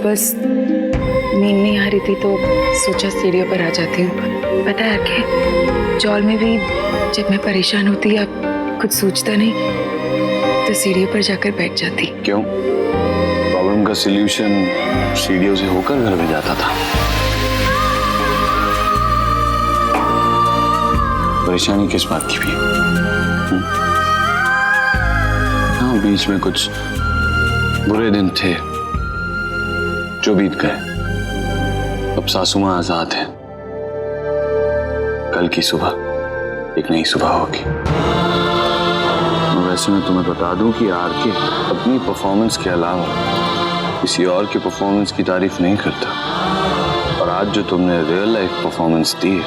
बस नींद नहीं आ रही थी तो सोचा सीढ़ियों पर आ जाती हूँ। पता है कि जॉल में भी जब मैं परेशान होती या कुछ सोचता नहीं तो सीढ़ियों पर जाकर बैठ जाती। क्यों? प्रॉब्लम का सलूशन सीढ़ियों से होकर घर में जाता था। परेशानी किस बात की भी? हाँ, बीच में कुछ बुरे दिन थे जो बीत गए। अब सासू मां आजाद है। कल की सुबह एक नई सुबह होगी। वैसे मैं तुम्हें बता दूं कि आरके अपनी परफॉर्मेंस के अलावा किसी और की परफॉर्मेंस की तारीफ नहीं करता। और आज जो तुमने रियल लाइफ परफॉर्मेंस दी है,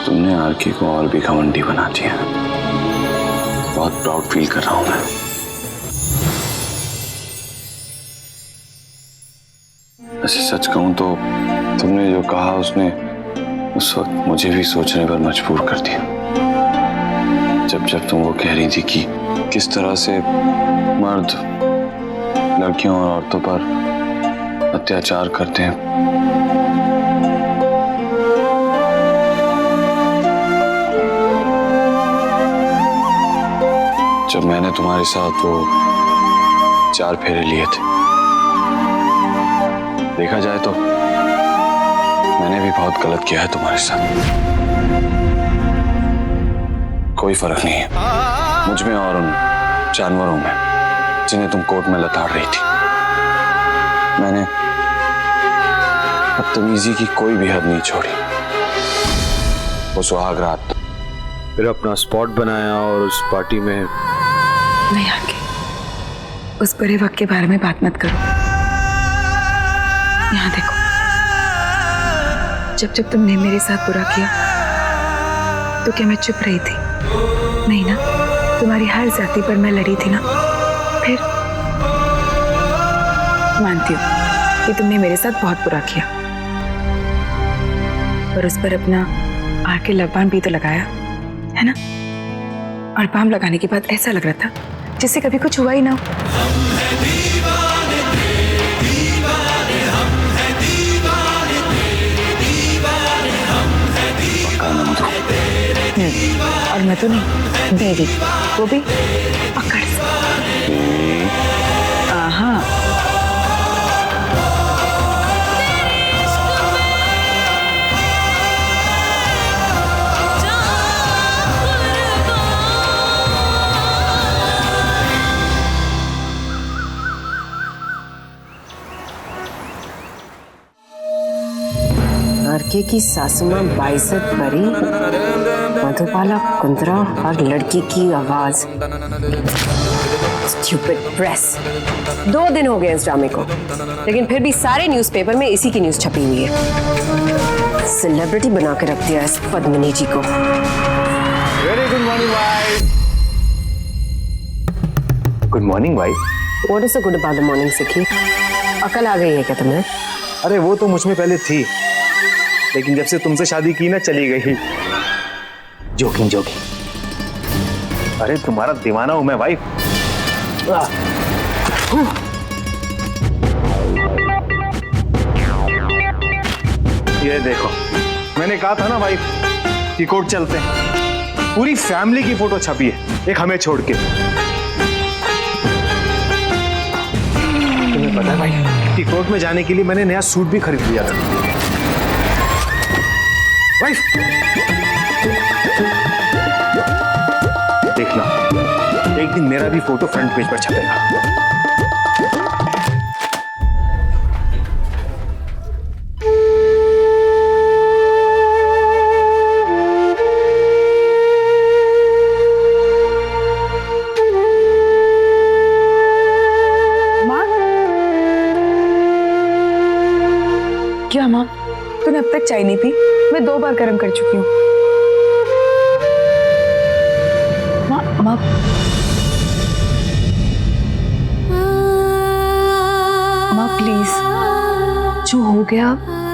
तुमने आरके को और भी घमंडी बना दिया। बहुत प्राउड फील कर रहा हूं मैं। ऐसे सच कहूं तो तुमने जो कहा उसने उस वक्त मुझे भी सोचने पर मजबूर कर दिया। जब तुम वो कह रही थी कि किस तरह से मर्द लड़कियों और औरतों पर अत्याचार करते हैं। जब मैंने तुम्हारे साथ वो 4 फेरे लिए थे, देखा जाए तो मैंने भी बहुत गलत किया है तुम्हारे साथ। कोई फर्क नहीं है मुझ में और उन जानवरों में जिन्हें तुम कोर्ट में लताड़ रही थी। मैंने बदतमीजी की कोई भी हद नहीं छोड़ी। वो सुहाग रात फिर अपना स्पॉट बनाया और उस पार्टी में नहीं, आगे उस बुरे वक्त के बारे में बात मत करो। यहाँ देखो, जब तुमने मेरे साथ बुरा किया तो क्या मैं चुप रही थी? नहीं ना, तुम्हारी हर जाति पर मैं लड़ी थी ना। फिर मानती हूँ कि तुमने मेरे साथ बहुत बुरा किया, पर उस पर अपना आके लबान भी तो लगाया है ना। और बाम लगाने के बाद ऐसा लग रहा था जिससे कभी कुछ हुआ ही ना हो। और मैं तो नहीं, दीदी वो भी पकड़ से। हाँ, आरके की सासू मां बाइज्जत परी, मधुबाला कुंद्रा और लड़की की आवाज। Stupid press. 2 दिन हो गए इस ड्रामे को, लेकिन फिर भी सारे न्यूज़पेपर में इसी की न्यूज़ छपी हुई है। सेलिब्रिटी बना के रख दिया इस पद्मिनी जी को। Very good morning wife. Good morning wife. What is the good about the morning सिखी? अकल आ गई है क्या तुम्हें? अरे वो तो मुझ में पहले थी, लेकिन जब से तुमसे शादी की ना चली गई। Joking joking. अरे तुम्हारा दीवाना हूं मैं वाइफ। ये देखो, मैंने कहा था ना वाइफ कि कोर्ट चलते हैं। पूरी फैमिली की फोटो छपी है, एक हमें छोड़ के। तुम्हें पता है भाई कि कोर्ट में जाने के लिए मैंने नया सूट भी खरीद लिया था। वाइफ देखना, एक दिन मेरा भी फोटो फ्रंट पेज पर छपेगा। माँ, क्या माँ, तूने अब तक चाय नहीं पी? मैं 2 बार गर्म कर चुकी हूँ। माँ, प्लीज, जो हो गया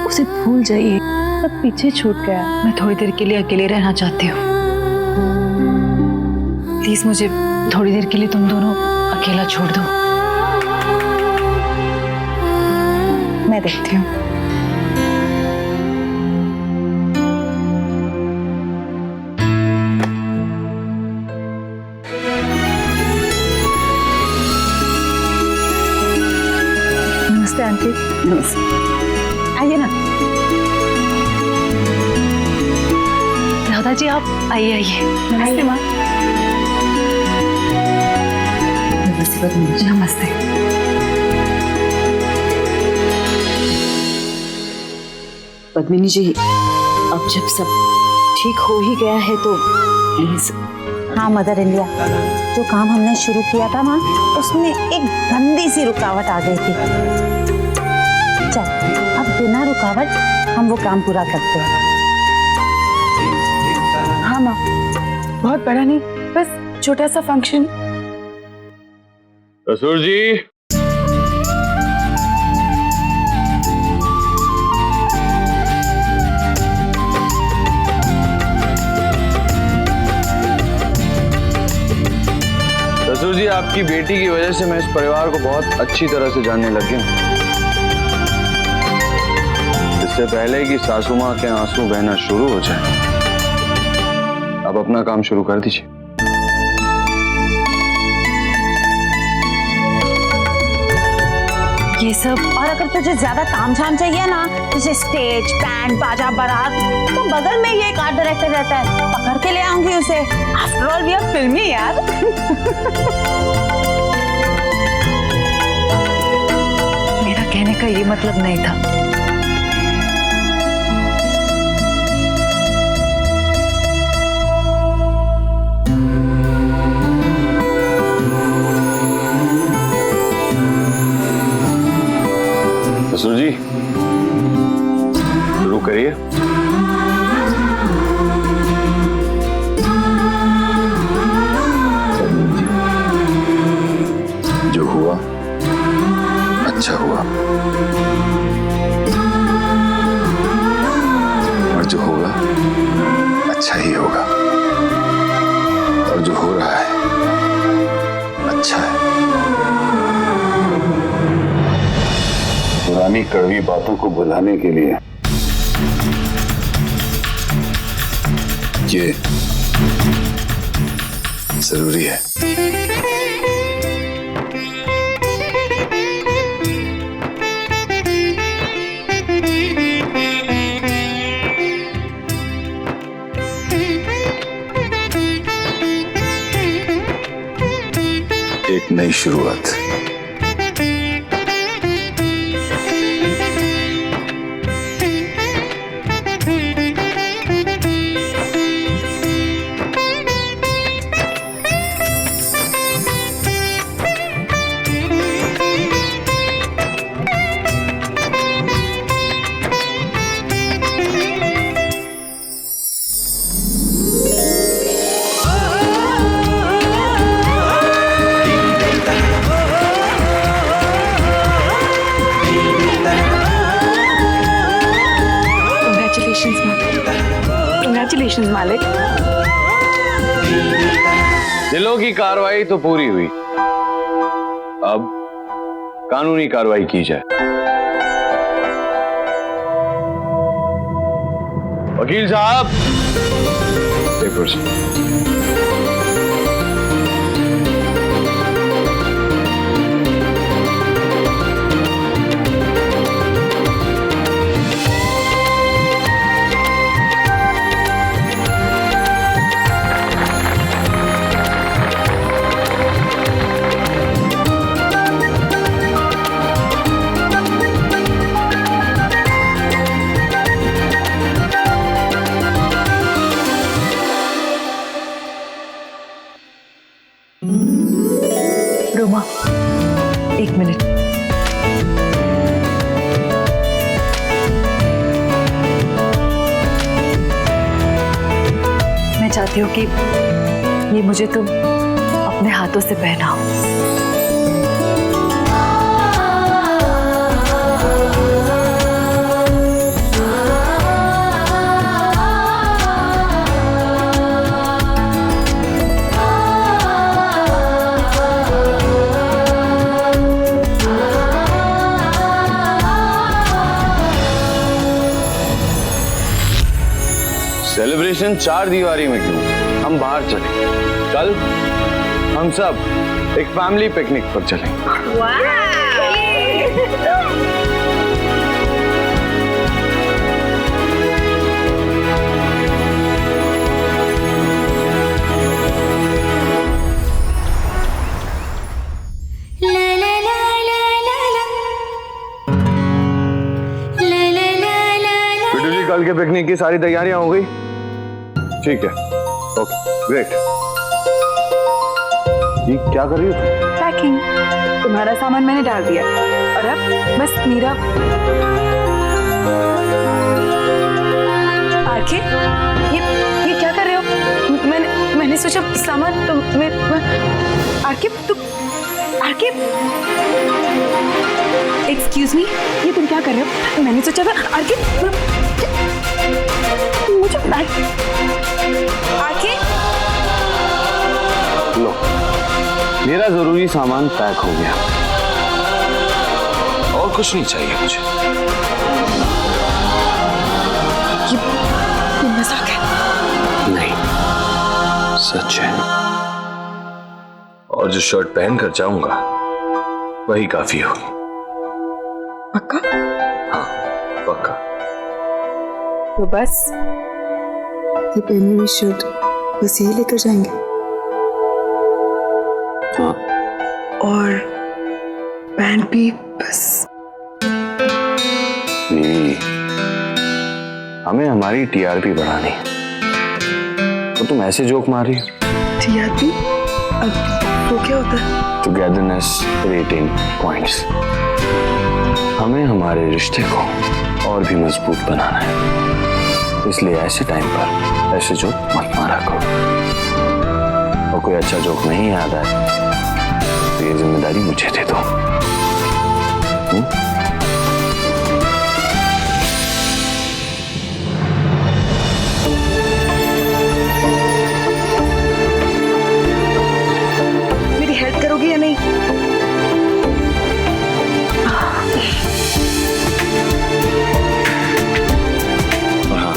उसे भूल जाइए, सब पीछे छूट गया। मैं थोड़ी देर के लिए अकेले रहना चाहती हूँ। प्लीज मुझे थोड़ी देर के लिए तुम दोनों अकेला छोड़ दो। मैं देखती हूँ। नमस्ते आंटी। नमस्ते, आइए ना। राधा जी आप आइए आइए। नमस्ते माँ। नमस्ते। पद्मिनी जी, अब जब सब ठीक हो ही गया है तो प्लीज। हाँ मदर इंडिया, जो काम हमने शुरू किया था ना उसमें एक गंदी सी रुकावट आ गई थी। चल अब बिना रुकावट हम वो काम पूरा करते हैं। हाँ माँ, बहुत बड़ा नहीं, बस छोटा सा फंक्शन। ससुर जी, ससुर जी, आपकी बेटी की वजह से मैं इस परिवार को बहुत अच्छी तरह से जानने लग गया हूं। इससे पहले कि सासू मां के आंसू बहना शुरू हो जाए, अब अपना काम शुरू कर दीजिए। ये सब, और अगर तुझे ज्यादा तामझाम चाहिए ना, जैसे स्टेज, बैंड, बाजा, बारात, तो बगल में ये एक आर्ट डायरेक्टर रहता है, पकड़ के ले आऊंगी उसे। आफ्टर ऑल वी आर फिल्मी यार। मेरा कहने का ये मतलब नहीं था। ससुर जी, शुरू करिए। जो हुआ अच्छा हुआ, और जो होगा अच्छा ही होगा, और जो हो रहा है अच्छा है। पुरानी कड़वी बातों को भुलाने के लिए ये जरूरी है। एक नई शुरुआत। कंग्रेचुलेशंस मालिक। दिलों की कार्रवाई तो पूरी हुई, अब कानूनी कार्रवाई की जाए। वकील साहब, पेपर्स। रोमा, एक मिनट। मैं चाहती हूँ कि ये मुझे तुम अपने हाथों से पहनाओ। टेंशन चार दीवारी में क्यों, हम बाहर चले। कल हम सब एक फैमिली पिकनिक पर चलेंगे। बिट्टू जी, कल के पिकनिक की सारी तैयारियां हो गई? ठीक है, ओके, ग्रेट। ये क्या कर रही हो? पैकिंग। तुम्हारा सामान मैंने डाल दिया और अब बस मेरा। आखिर ये क्या कर रहे हो? मैंने सोचा सामान तुम आखिर एक्सक्यूज मी, ये तुम क्या कर रहे हो? मैंने सोचा था आखिर मुझे आखिर लो, मेरा जरूरी सामान पैक हो गया, और कुछ नहीं चाहिए मुझे। ये मजाक है? नहीं, सच है। और जो शर्ट पहन कर जाऊंगा वही काफी होगी। पक्का? हाँ, पक्का। तो बस ये पहनी हुई शर्ट बस यही लेकर जाएंगे? हाँ। और पैंट भी बस? नहीं, हमें हमारी टीआरपी बढ़ानी है। तो तुम ऐसे जोक मार रही हो? टीआरपी? अब वो क्या होता है? Togetherness rating points. हमें हमारे रिश्ते को और भी मजबूत बनाना है, इसलिए ऐसे टाइम पर ऐसे जोक मत मारा करो। और कोई अच्छा जोक नहीं याद आए तो ये जिम्मेदारी मुझे दे दो। मेरी हेल्प करोगी या नहीं? हाँ,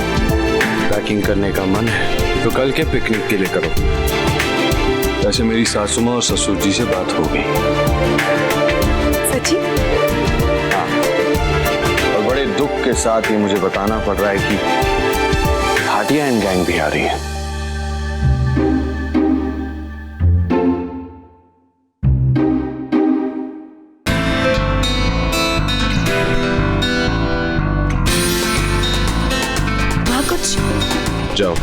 पैकिंग करने का मन है तो कल के पिकनिक के लिए करो। वैसे मेरी सासू माँ और ससुर जी से बात हो गई। सच्ची? हाँ, और बड़े दुख के साथ ही मुझे बताना पड़ रहा है कि भाटिया एंड गैंग भी आ रही है। वहाँ कुछ? जाओ।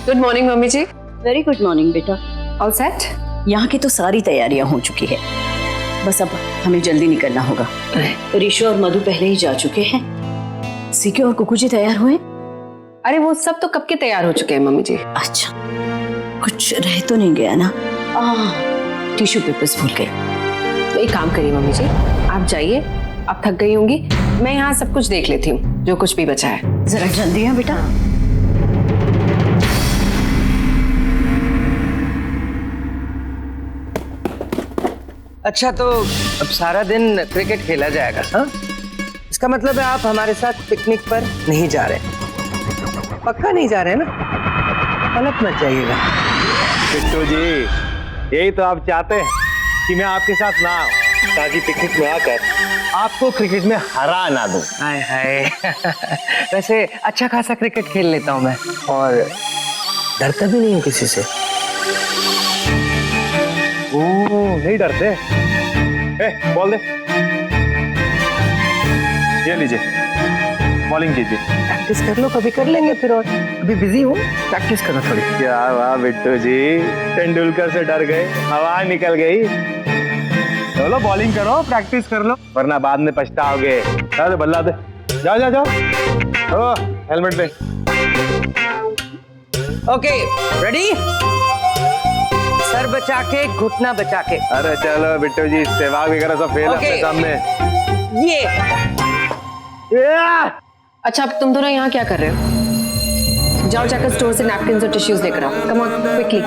गुड मॉर्निंग मम्मी जी। वेरी गुड मॉर्निंग बेटा। All set? यहाँ की तो सारी तैयारियां हो चुकी है, बस अब हमें जल्दी निकलना होगा। ऋषि और मधु पहले ही जा चुके हैं। सीके और कुकू जी तैयार हुए? अरे वो सब तो कब के तैयार हो चुके हैं मम्मी जी। अच्छा, कुछ रह तो नहीं गया ना? टिश्यू पेपर्स भूल गए। तो एक काम करिए मम्मी जी, आप जाइए, आप थक गई होंगी, मैं यहाँ सब कुछ देख लेती हूँ जो कुछ भी बचा है। जरा जल्दी है बेटा। अच्छा, तो अब सारा दिन क्रिकेट खेला जाएगा? हाँ, इसका मतलब है आप हमारे साथ पिकनिक पर नहीं जा रहे? पक्का नहीं जा रहे ना? पलट मत जाइएगा। बिट्टू जी, यही तो आप चाहते हैं कि मैं आपके साथ ना आऊं, ताकि पिकनिक में आकर आपको क्रिकेट में हरा ना दूं। हाय हाय वैसे अच्छा खासा क्रिकेट खेल लेता हूं मैं, और डरता भी नहीं हूं किसी से। नहीं डरते? बॉल दे, ये लीजिए, बॉलिंग कीजिए। प्रैक्टिस कर लो, कभी कर लेंगे फिर, और अभी बिजी हूँ, प्रैक्टिस करो थोड़ी। क्या वाह बिट्टू जी, तेंदुलकर से डर गए, हवा निकल गई। चलो बॉलिंग करो, प्रैक्टिस कर लो, वरना बाद में पछताओगे। चलो बल्ला दे, जाओ जाओ जाओ। ओ, हेलमेट दे। Okay, ready? सर बचा के, घुटना बचा के। अरे चलो बिट्टू जी, सहवाग वगैरह सब फेल अपने सामने। ये अच्छा, अब तुम दोनों यहाँ क्या कर रहे हो? जाओ जाकर स्टोर से नैपकिन्स और टिश्यूज लेकर आओ। Come on quickly.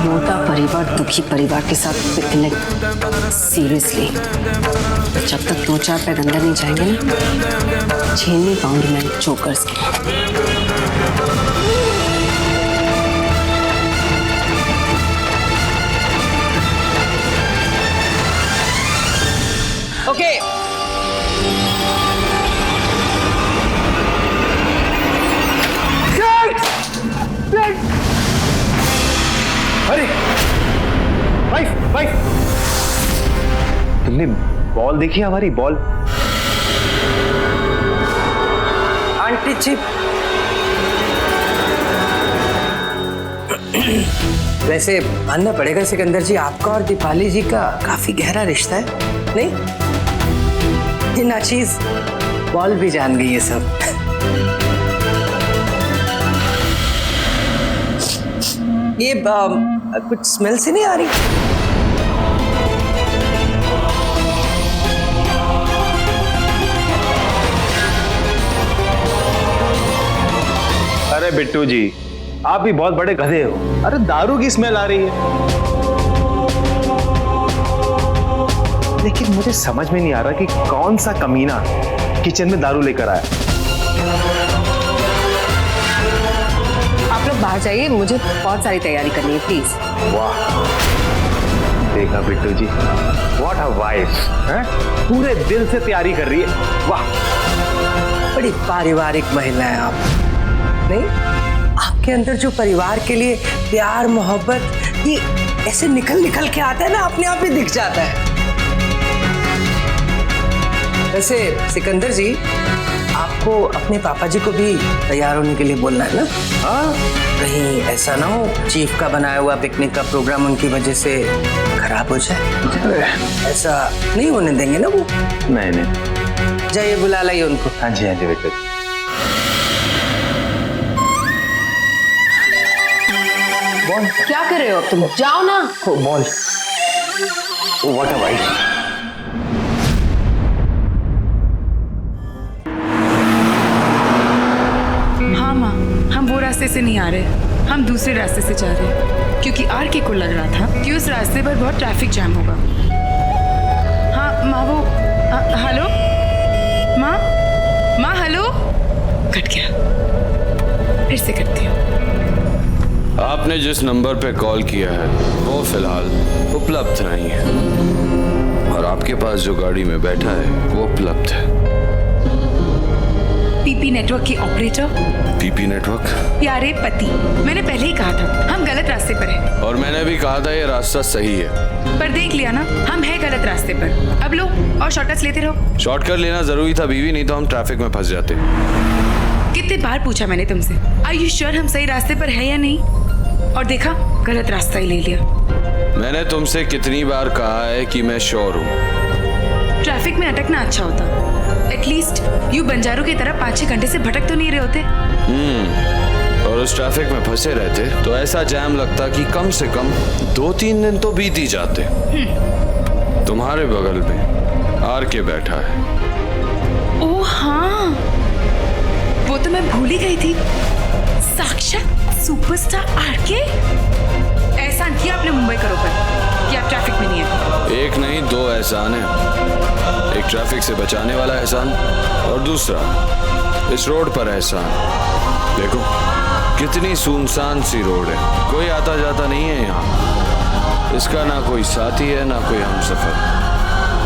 मोटा परिवार दुखी परिवार के साथ पिकनिक, सीरियसली जब तक 2-4 पैर अंदर नहीं जाएंगे ना, झेल नहीं पाऊंगी मैं चोकर्स के। ओके अरे वाइफ वाइफ, तुमने बॉल देखी हमारी बॉल? आंटी जी, वैसे मानना पड़ेगा सिकंदर जी, आपका और दीपाली जी का काफी गहरा रिश्ता है, नहीं? ये नाचीज बॉल भी जान गई है सब। ये कुछ स्मेल से नहीं आ रही? अरे बिट्टू जी, आप भी बहुत बड़े गधे हो। अरे दारू की स्मेल आ रही है, लेकिन मुझे समझ में नहीं आ रहा कि कौन सा कमीना किचन में दारू लेकर आया। आप लोग बाहर जाइए, मुझे बहुत सारी तैयारी करनी है, प्लीज। वाह, देखा बिट्टू जी, व्हाट अ वाइफ है, पूरे दिल से तैयारी कर रही है। वाह, बड़ी पारिवारिक महिला है आप, नहीं? आपके अंदर जो परिवार के लिए प्यार मोहब्बत ये ऐसे निकल निकल के आता है ना, अपने आप ही दिख जाता है। वैसे सिकंदर जी, आपको अपने पापा जी को भी तैयार होने के लिए बोलना है ना? हाँ, कहीं ऐसा ना हो चीफ का बनाया हुआ पिकनिक का प्रोग्राम उनकी वजह से खराब हो जाए। ऐसा नहीं होने देंगे ना वो? नहीं नहीं, जाइए बुला लाइए उनको। हाँ जी बेटा। क्या कर रहे हो अब तुम? जाओ ना। Ball, what a wife. हाँ माँ, हम वो रास्ते से नहीं आ रहे, हम दूसरे रास्ते से जा रहे हैं, क्योंकि आर के को लग रहा था कि उस रास्ते पर बहुत ट्रैफिक जैम होगा। हाँ माँ, वो हेलो माँ, माँ हेलो, कट गया, फिर से करती हूँ। आपने जिस नंबर पे कॉल किया है वो फिलहाल उपलब्ध नहीं है, और आपके पास जो गाड़ी में बैठा है वो उपलब्ध है। पीपी नेटवर्क की ऑपरेटर। PP network? प्यारे पति, मैंने पहले ही कहा था हम गलत रास्ते पर हैं। और मैंने भी कहा था ये रास्ता सही है, पर देख लिया ना, हम हैं गलत रास्ते पर। अब लो और शॉर्टकट्स लेते रहो। शॉर्टकट लेना जरूरी था बीवी, नहीं तो हम ट्रैफिक में फंस जाते। कितने बार पूछा मैंने तुमसे, आर यू श्योर हम सही रास्ते पर है या नहीं? और देखा, गलत रास्ता ही ले लिया। मैंने तुमसे कितनी बार कहा है कि मैं श्योर हूँ। ट्रैफिक में अटकना अच्छा होता, एटलीस्ट यू बंजारों की तरह 5-6 घंटे से भटक तो नहीं रहे होते। और उस ट्रैफिक में फंसे रहते तो ऐसा जैम लगता कि कम से कम 2-3 दिन तो बीत ही जाते। तुम्हारे बगल में आर के बैठा है। ओह हाँ, वो तो मैं भूल ही गई थी, साक्षात सुपरस्टार आरके। एहसान किया आपने मुंबई करो पर कि आप ट्रैफिक में नहीं है। एक नहीं 2 एहसान है, एक ट्रैफिक से बचाने वाला एहसान और दूसरा इस रोड पर एहसान। देखो कितनी सुनसान सी रोड है, कोई आता जाता नहीं है यहाँ, इसका ना कोई साथी है ना कोई हमसफर।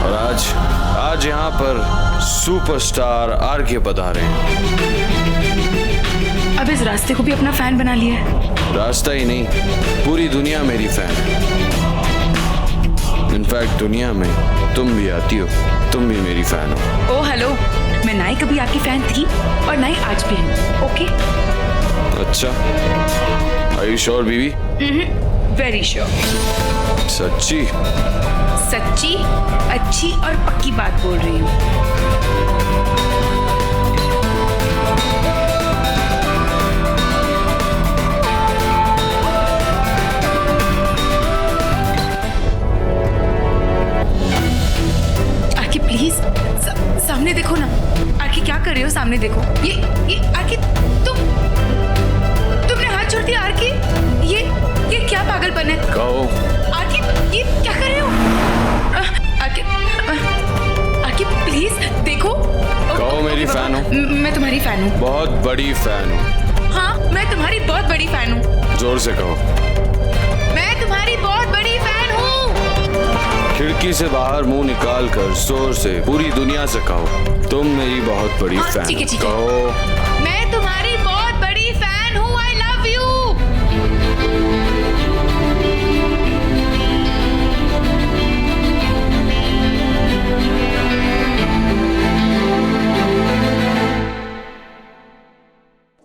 और आज यहाँ पर सुपरस्टार आरके पधारे हैं। अब इस रास्ते को भी अपना फैन बना लिया है। रास्ता ही नहीं, पूरी दुनिया मेरी फैन है। इनफैक्ट दुनिया में तुम भी आती हो, तुम भी मेरी फैन हो। ओह हेलो, मैं ना ही कभी आपकी फैन थी और ना ही आज भी हूँ। ओके? अच्छा, आर यू श्योर बीवी? Very sure. सच्ची? सच्ची, अच्छी और पक्की बात बोल रही हूँ। आरके प्लीज सामने देखो ना। आरके क्या कर रहे हो? सामने देखो। ये आरके तुमने हाथ छोड़ दिया। आरके ये क्या पागलपन है? कहो आरके ये क्या कर रहे हो? आरके प्लीज देखो। कहो मेरी फैन हो। मैं तुम्हारी फैन हूँ। बहुत बड़ी फैन हूँ। हाँ मैं तुम्हारी बहुत बड़ी फैन हूँ। जोर से कहो। मैं तुम्हारी बहुत बड़ी फैन हूँ। खिड़की से बाहर मुंह निकाल कर जोर से पूरी दुनिया से कहो, तुम मेरी बहुत बड़ी हाँ, फैन ठीक है, हो। ठीक है। कहो मैं तुम्हारी बहुत